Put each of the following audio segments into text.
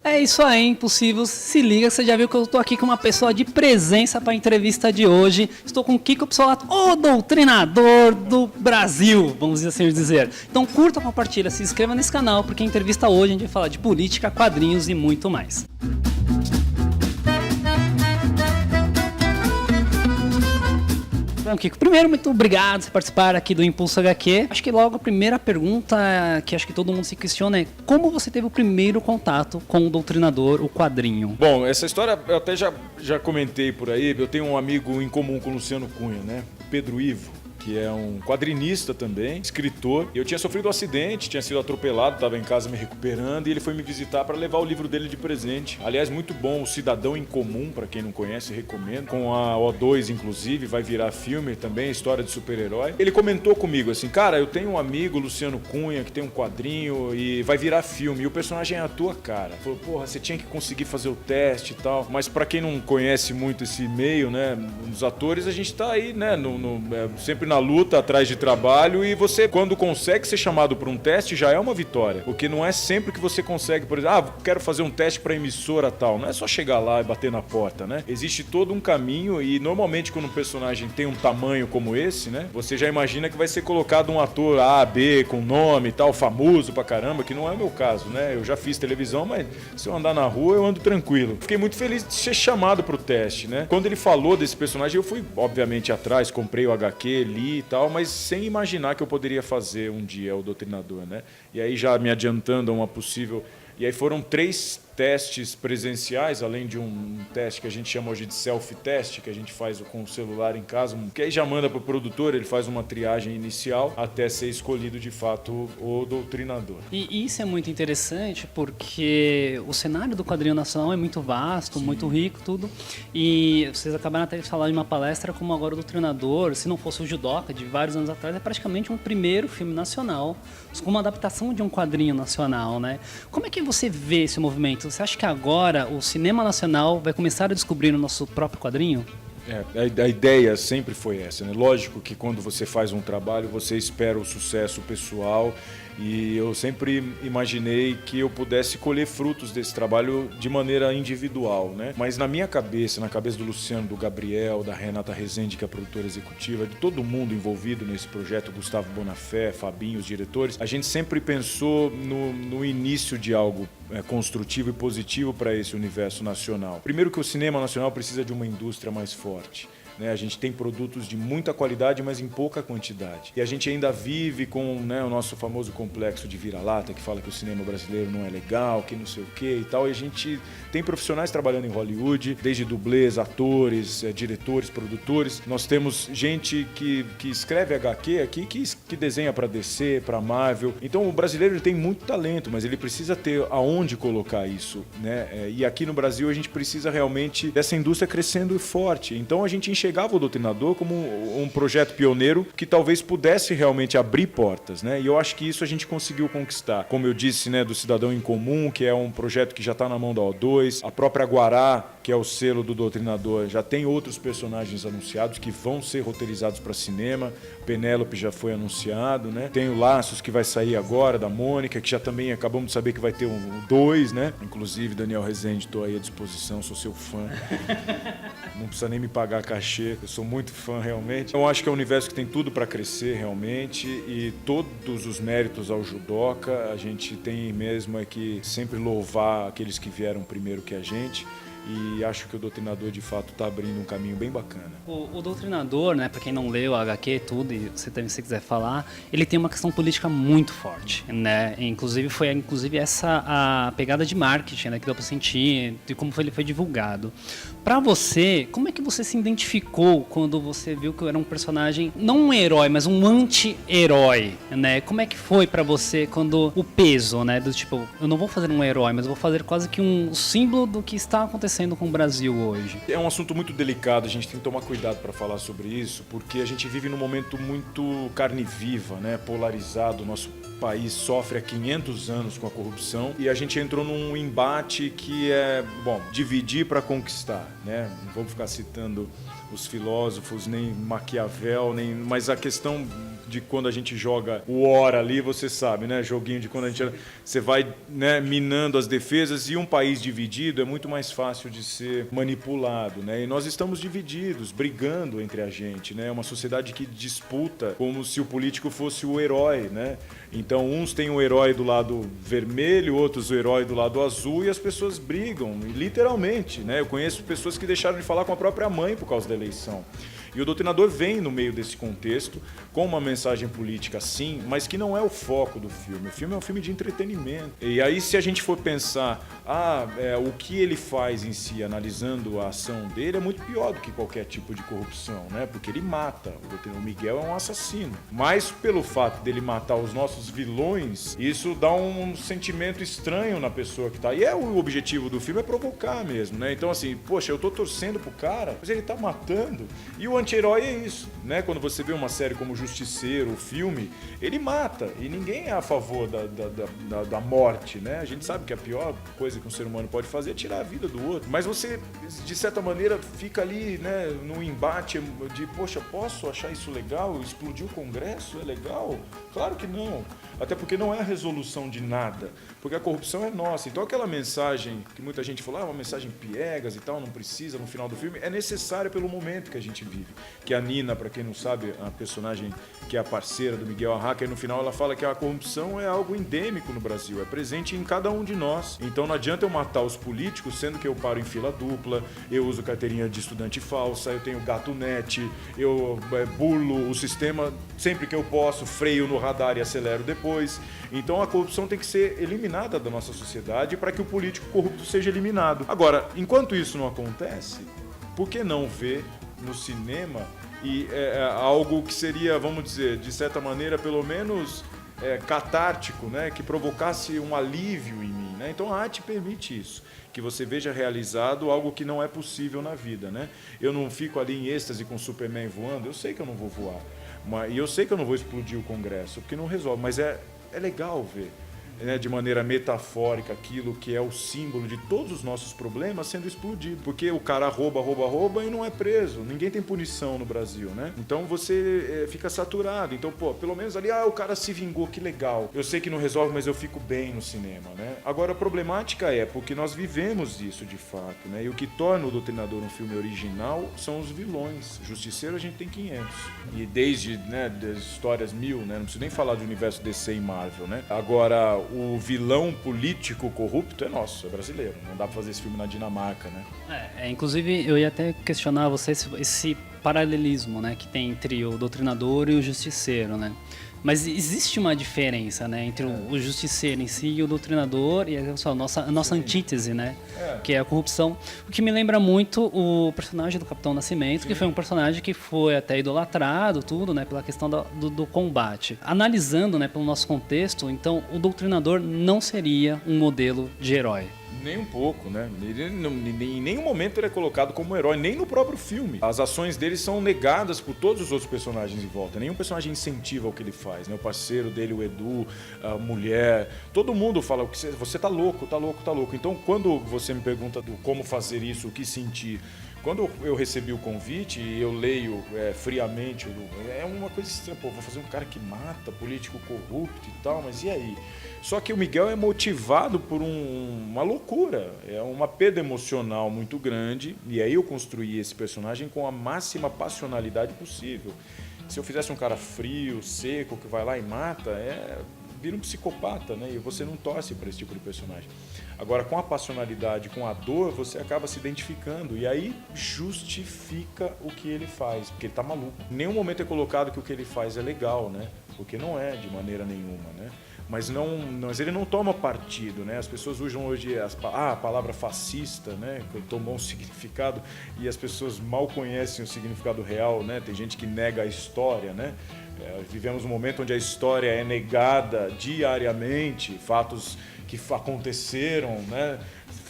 É isso aí, Impossível. Se liga, você já viu que eu estou aqui com uma pessoa de presença para a entrevista de hoje. Estou com o Kiko Pissolato, o doutrinador do Brasil, vamos assim dizer. Então curta, compartilha, se inscreva nesse canal, porque a entrevista hoje a gente vai falar de política, quadrinhos e muito mais. Bom, Kiko, primeiro, muito obrigado por participar aqui do Impulso HQ. Acho que logo a primeira pergunta que acho que todo mundo se questiona é como você teve o primeiro contato com o Doutrinador, o quadrinho? Bom, essa história eu até já comentei por aí. Eu tenho um amigo em comum com o Luciano Cunha, né? Pedro Ivo, que é um quadrinista também, escritor. Eu tinha sofrido um acidente, tinha sido atropelado, estava em casa me recuperando e ele foi me visitar para levar o livro dele de presente. Aliás, muito bom, O Cidadão em Comum, para quem não conhece, recomendo. Com a O2, inclusive, vai virar filme também, história de super-herói. Ele comentou comigo assim, cara, eu tenho um amigo, Luciano Cunha, que tem um quadrinho e vai virar filme. E o personagem é a tua cara. Falou, porra, você tinha que conseguir fazer o teste e tal. Mas para quem não conhece muito esse meio, né, os atores, a gente tá aí, né, sempre na luta atrás de trabalho e você, quando consegue ser chamado para um teste, já é uma vitória. Porque não é sempre que você consegue, por exemplo, quero fazer um teste para emissora tal. Não é só chegar lá e bater na porta, né? Existe todo um caminho e normalmente quando um personagem tem um tamanho como esse, né? Você já imagina que vai ser colocado um ator A, B, com nome e tal, famoso pra caramba, que não é o meu caso, né? Eu já fiz televisão, mas se eu andar na rua, eu ando tranquilo. Fiquei muito feliz de ser chamado pro teste, né? Quando ele falou desse personagem, eu fui, obviamente, atrás, comprei o HQ, li e tal, mas sem imaginar que eu poderia fazer um dia o Doutrinador, né? E aí já me adiantando a uma possível... E aí foram 3 testes presenciais, além de um teste que a gente chama hoje de self-teste, que a gente faz com o celular em casa, que aí já manda para o produtor, ele faz uma triagem inicial até ser escolhido de fato o Doutrinador. E isso é muito interessante porque o cenário do quadrinho nacional é muito vasto, muito rico, tudo. E vocês acabaram até de falar de uma palestra como agora o Doutrinador, se não fosse o Judoca, de vários anos atrás, é praticamente um primeiro filme nacional, com uma adaptação de um quadrinho nacional, né? Como é que você vê esse movimento? Você acha que agora o cinema nacional vai começar a descobrir o nosso próprio quadrinho? A ideia sempre foi essa, né? Lógico que quando você faz um trabalho, você espera o sucesso pessoal e eu sempre imaginei que eu pudesse colher frutos desse trabalho de maneira individual, né? Mas na minha cabeça, na cabeça do Luciano, do Gabriel, da Renata Rezende, que é a produtora executiva, de todo mundo envolvido nesse projeto, Gustavo Bonafé, Fabinho, os diretores, a gente sempre pensou no início de algo construtivo e positivo para esse universo nacional. Primeiro que o cinema nacional precisa de uma indústria mais forte. A gente tem produtos de muita qualidade, mas em pouca quantidade. E a gente ainda vive com, né, o nosso famoso complexo de vira-lata, que fala que o cinema brasileiro não é legal, que não sei o quê e tal. E a gente tem profissionais trabalhando em Hollywood, desde dublês, atores, diretores, produtores. Nós temos gente que escreve HQ aqui, que desenha para DC, para Marvel. Então o brasileiro ele tem muito talento, mas ele precisa ter aonde colocar isso, né? E aqui no Brasil a gente precisa realmente dessa indústria crescendo forte. Então a gente enxergava o Doutrinador como um projeto pioneiro que talvez pudesse realmente abrir portas, né? E eu acho que isso a gente conseguiu conquistar. Como eu disse, né, do Cidadão em Comum, que é um projeto que já está na mão da O2, a própria Guará, que é o selo do Doutrinador, já tem outros personagens anunciados que vão ser roteirizados para cinema. Penélope já foi anunciado, né? Tem o Laços, que vai sair agora, da Mônica, que já também acabamos de saber que vai ter um 2, né? Inclusive, Daniel Rezende, estou aí à disposição, sou seu fã. Não precisa nem me pagar cachê, eu sou muito fã realmente. Eu acho que é um universo que tem tudo para crescer realmente e todos os méritos ao Judoca, a gente tem mesmo é que sempre louvar aqueles que vieram primeiro que a gente. E acho que o Doutrinador, de fato, está abrindo um caminho bem bacana. O Doutrinador, né, para quem não leu a HQ tudo, e você também se quiser falar, ele tem uma questão política muito forte, né? Inclusive foi essa a pegada de marketing, né, que deu para sentir, de como ele foi divulgado. Para você, como é que você se identificou quando você viu que eu era um personagem, não um herói, mas um anti-herói, né? Como é que foi para você quando o peso, né, do tipo, eu não vou fazer um herói, mas eu vou fazer quase que um símbolo do que está acontecendo com o Brasil hoje? É um assunto muito delicado, a gente tem que tomar cuidado para falar sobre isso, porque a gente vive num momento muito carne viva, né? Polarizado, nosso país sofre há 500 anos com a corrupção e a gente entrou num embate que é, bom, dividir para conquistar, né? Não vamos ficar citando os filósofos, nem Maquiavel, mas a questão de quando a gente joga o War ali, você sabe, né? Joguinho de quando a gente... Você vai, né, minando as defesas e um país dividido é muito mais fácil de ser manipulado, né? E nós estamos divididos, brigando entre a gente, né? É uma sociedade que disputa como se o político fosse o herói, né? Então, uns têm o herói do lado vermelho, outros o herói do lado azul e as pessoas brigam, literalmente, né? Eu conheço pessoas que deixaram de falar com a própria mãe por causa da eleição. E o Doutrinador vem no meio desse contexto com uma mensagem política, sim, mas que não é o foco do filme. O filme é um filme de entretenimento. E aí, se a gente for pensar, o que ele faz em si, analisando a ação dele, é muito pior do que qualquer tipo de corrupção, né? Porque ele mata. O Miguel é um assassino. Mas pelo fato dele matar os nossos vilões, isso dá um sentimento estranho na pessoa que tá. E o objetivo do filme é provocar mesmo, né? Então, assim, poxa, eu tô torcendo pro cara, mas ele tá matando. E o anti-herói é isso, né? Quando você vê uma série como Justiceiro, o filme, ele mata e ninguém é a favor da morte, né? A gente sabe que a pior coisa que um ser humano pode fazer é tirar a vida do outro, mas você, de certa maneira, fica ali, né, num embate de, poxa, posso achar isso legal? Explodir o Congresso é legal? Claro que não, até porque não é a resolução de nada, porque a corrupção é nossa. Então aquela mensagem que muita gente falou, uma mensagem piegas e tal, não precisa no final do filme, é necessária pelo momento que a gente vive. Que a Nina, para quem não sabe, a personagem que é a parceira do Miguel Arraca, e no final ela fala que a corrupção é algo endêmico no Brasil, é presente em cada um de nós. Então não adianta eu matar os políticos, sendo que eu paro em fila dupla, eu uso carteirinha de estudante falsa, eu tenho gato net, eu burlo o sistema sempre que eu posso, freio no radar e acelero depois. Então a corrupção tem que ser eliminada da nossa sociedade para que o político corrupto seja eliminado. Agora, enquanto isso não acontece, por que não ver no cinema e algo que seria, vamos dizer, de certa maneira, pelo menos catártico, né? Que provocasse um alívio em mim, né? Então a arte permite isso, que você veja realizado algo que não é possível na vida, né? Eu não fico ali em êxtase com o Superman voando, eu sei que eu não vou voar, e eu sei que eu não vou explodir o Congresso, porque não resolve, mas é legal ver, né, de maneira metafórica, aquilo que é o símbolo de todos os nossos problemas sendo explodido. Porque o cara rouba e não é preso. Ninguém tem punição no Brasil, né? Então você fica saturado. Então, pelo menos ali, o cara se vingou, que legal. Eu sei que não resolve, mas eu fico bem no cinema, né? Agora, a problemática é porque nós vivemos isso de fato, né? E o que torna o Doutrinador um filme original são os vilões. Justiceiro a gente tem 500. E desde, né, das histórias 1000, né? Não preciso nem falar do universo DC e Marvel, né? Agora, o vilão político corrupto é nosso, é brasileiro. Não dá pra fazer esse filme na Dinamarca, né? Inclusive, eu ia até questionar você esse paralelismo, né, que tem entre o Doutrinador e o Justiceiro, né? Mas existe uma diferença, né, entre o Justiceiro em si e o Doutrinador, e a nossa antítese, né, que é a corrupção. O que me lembra muito o personagem do Capitão Nascimento, Sim. que foi um personagem que foi até idolatrado, tudo, né, pela questão do combate. Analisando, né, pelo nosso contexto, então, o Doutrinador não seria um modelo de herói. Nem um pouco, né? Em nenhum momento ele é colocado como herói, nem no próprio filme. As ações dele são negadas por todos os outros personagens em volta. Nenhum personagem incentiva o que ele faz, né? O parceiro dele, o Edu, a mulher, todo mundo fala que você tá louco, tá louco, tá louco. Então, quando você me pergunta do como fazer isso, o que sentir, quando eu recebi o convite e eu leio friamente, é uma coisa estranha, vou fazer um cara que mata, político corrupto e tal, mas e aí? Só que o Miguel é motivado por uma loucura, é uma perda emocional muito grande, e aí eu construí esse personagem com a máxima passionalidade possível. Se eu fizesse um cara frio, seco, que vai lá e mata, vira um psicopata, né? E você não torce para esse tipo de personagem. Agora, com a passionalidade, com a dor, você acaba se identificando e aí justifica o que ele faz, porque ele tá maluco. Em nenhum momento é colocado que o que ele faz é legal, né? Porque não é de maneira nenhuma, né? Mas ele não toma partido, né? As pessoas usam hoje a palavra fascista, né? Que tomou um significado e as pessoas mal conhecem o significado real, né? Tem gente que nega a história, né? Vivemos um momento onde a história é negada diariamente, fatos que aconteceram, né?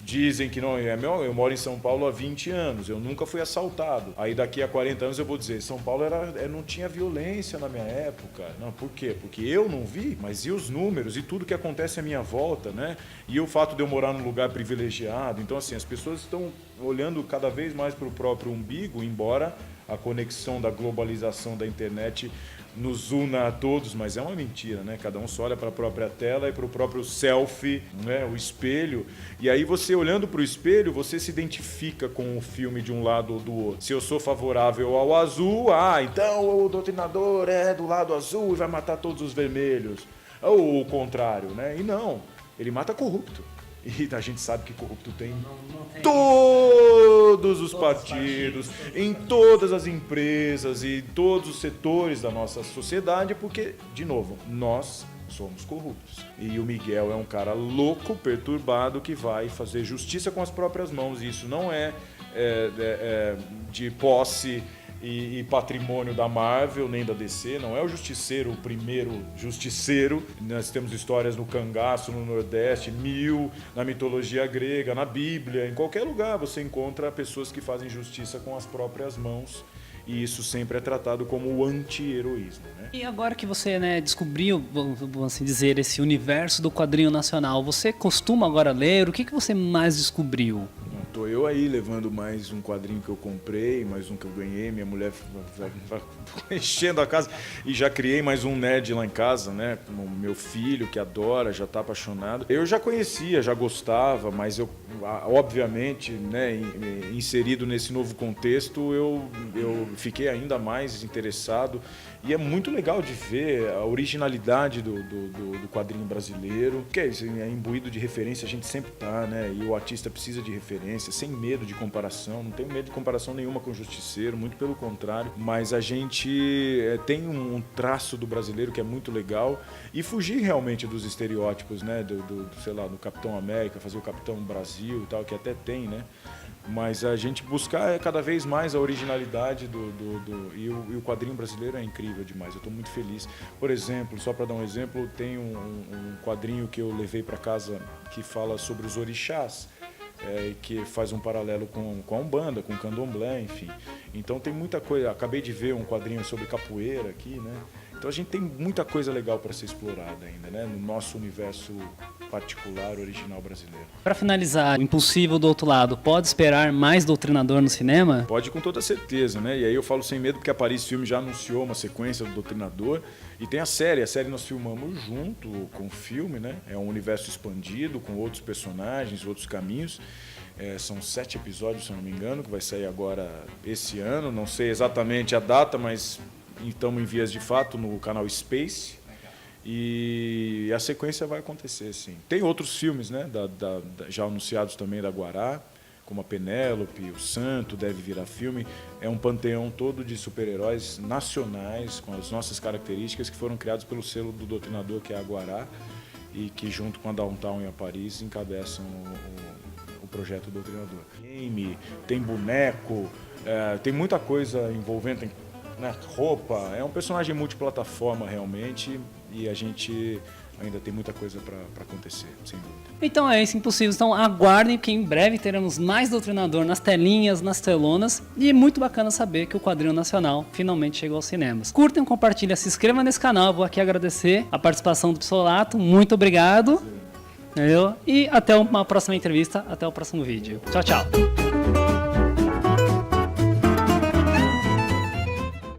dizem que não, eu moro em São Paulo há 20 anos, eu nunca fui assaltado. Aí daqui a 40 anos eu vou dizer, São Paulo não tinha violência na minha época. Não, por quê? Porque eu não vi, mas e os números e tudo que acontece à minha volta, né? E o fato de eu morar num lugar privilegiado. Então, assim, as pessoas estão olhando cada vez mais para o próprio umbigo, embora a conexão da globalização da internet nos una a todos, mas é uma mentira, né? Cada um só olha para a própria tela e para o próprio selfie, né? O espelho. E aí você olhando para o espelho, você se identifica com o filme de um lado ou do outro. Se eu sou favorável ao azul, então o doutrinador é do lado azul e vai matar todos os vermelhos. Ou o contrário, né? E não, ele mata corrupto. E a gente sabe que corrupto tem em todos os partidos, em todas as empresas e todos os setores da nossa sociedade, porque, de novo, nós somos corruptos. E o Miguel é um cara louco, perturbado, que vai fazer justiça com as próprias mãos. E isso não é de posse e patrimônio da Marvel, nem da DC, não é o Justiceiro, o primeiro Justiceiro. Nós temos histórias no cangaço, no Nordeste, na mitologia grega, na Bíblia, em qualquer lugar você encontra pessoas que fazem justiça com as próprias mãos. E isso sempre é tratado como o anti-heroísmo, né? E agora que você, né, descobriu, vamos assim dizer, esse universo do quadrinho nacional, você costuma agora ler? O que você mais descobriu? Tô eu aí levando mais um quadrinho que eu comprei, mais um que eu ganhei, minha mulher vai enchendo a casa. E já criei mais um nerd lá em casa, né? Com o meu filho, que adora, já tá apaixonado. Eu já conhecia, já gostava, mas eu, obviamente, né, inserido nesse novo contexto, eu fiquei ainda mais interessado. E é muito legal de ver a originalidade do quadrinho brasileiro. Porque é isso, é imbuído de referência, a gente sempre tá, né? E o artista precisa de referência, sem medo de comparação. Não tenho medo de comparação nenhuma com o Justiceiro, muito pelo contrário. Mas a gente tem um traço do brasileiro que é muito legal. E fugir realmente dos estereótipos, né? Sei lá, do Capitão América, fazer o Capitão Brasil e tal, que até tem, né? Mas a gente buscar cada vez mais a originalidade e o quadrinho brasileiro é incrível demais. Eu estou muito feliz. Por exemplo, só para dar um exemplo, tem um quadrinho que eu levei para casa que fala sobre os orixás, que faz um paralelo com a Umbanda, com o Candomblé, enfim. Então tem muita coisa. Acabei de ver um quadrinho sobre capoeira aqui, né? Então a gente tem muita coisa legal para ser explorada ainda, né? No nosso universo particular, original brasileiro. Para finalizar, o Impulsivo do Outro Lado, pode esperar mais Doutrinador no cinema? Pode, com toda certeza, né? E aí eu falo sem medo porque a Paris Filme já anunciou uma sequência do Doutrinador e tem a série nós filmamos junto com o filme, né? É um universo expandido com outros personagens, outros caminhos. São 7 episódios, se eu não me engano, que vai sair agora esse ano. Não sei exatamente a data, mas estamos em vias de fato no canal Space. E a sequência vai acontecer, sim. Tem outros filmes, né, já anunciados também da Guará, como a Penélope, o Santo deve virar filme. É um panteão todo de super-heróis nacionais, com as nossas características, que foram criados pelo selo do Doutrinador, que é a Guará, e que junto com a Downtown e a Paris encabeçam o projeto Doutrinador. Tem boneco, tem muita coisa envolvendo, né, roupa. É um personagem multiplataforma realmente, e a gente ainda tem muita coisa para acontecer, sem dúvida. Então é isso, Impossível. Então aguardem que em breve teremos mais Doutrinador nas telinhas, nas telonas. E é muito bacana saber que o quadrinho nacional finalmente chegou aos cinemas. Curtem, compartilhem, se inscrevam nesse canal. Eu vou aqui agradecer a participação do Psolato. Muito obrigado. E até uma próxima entrevista, até o próximo vídeo. Tchau, tchau.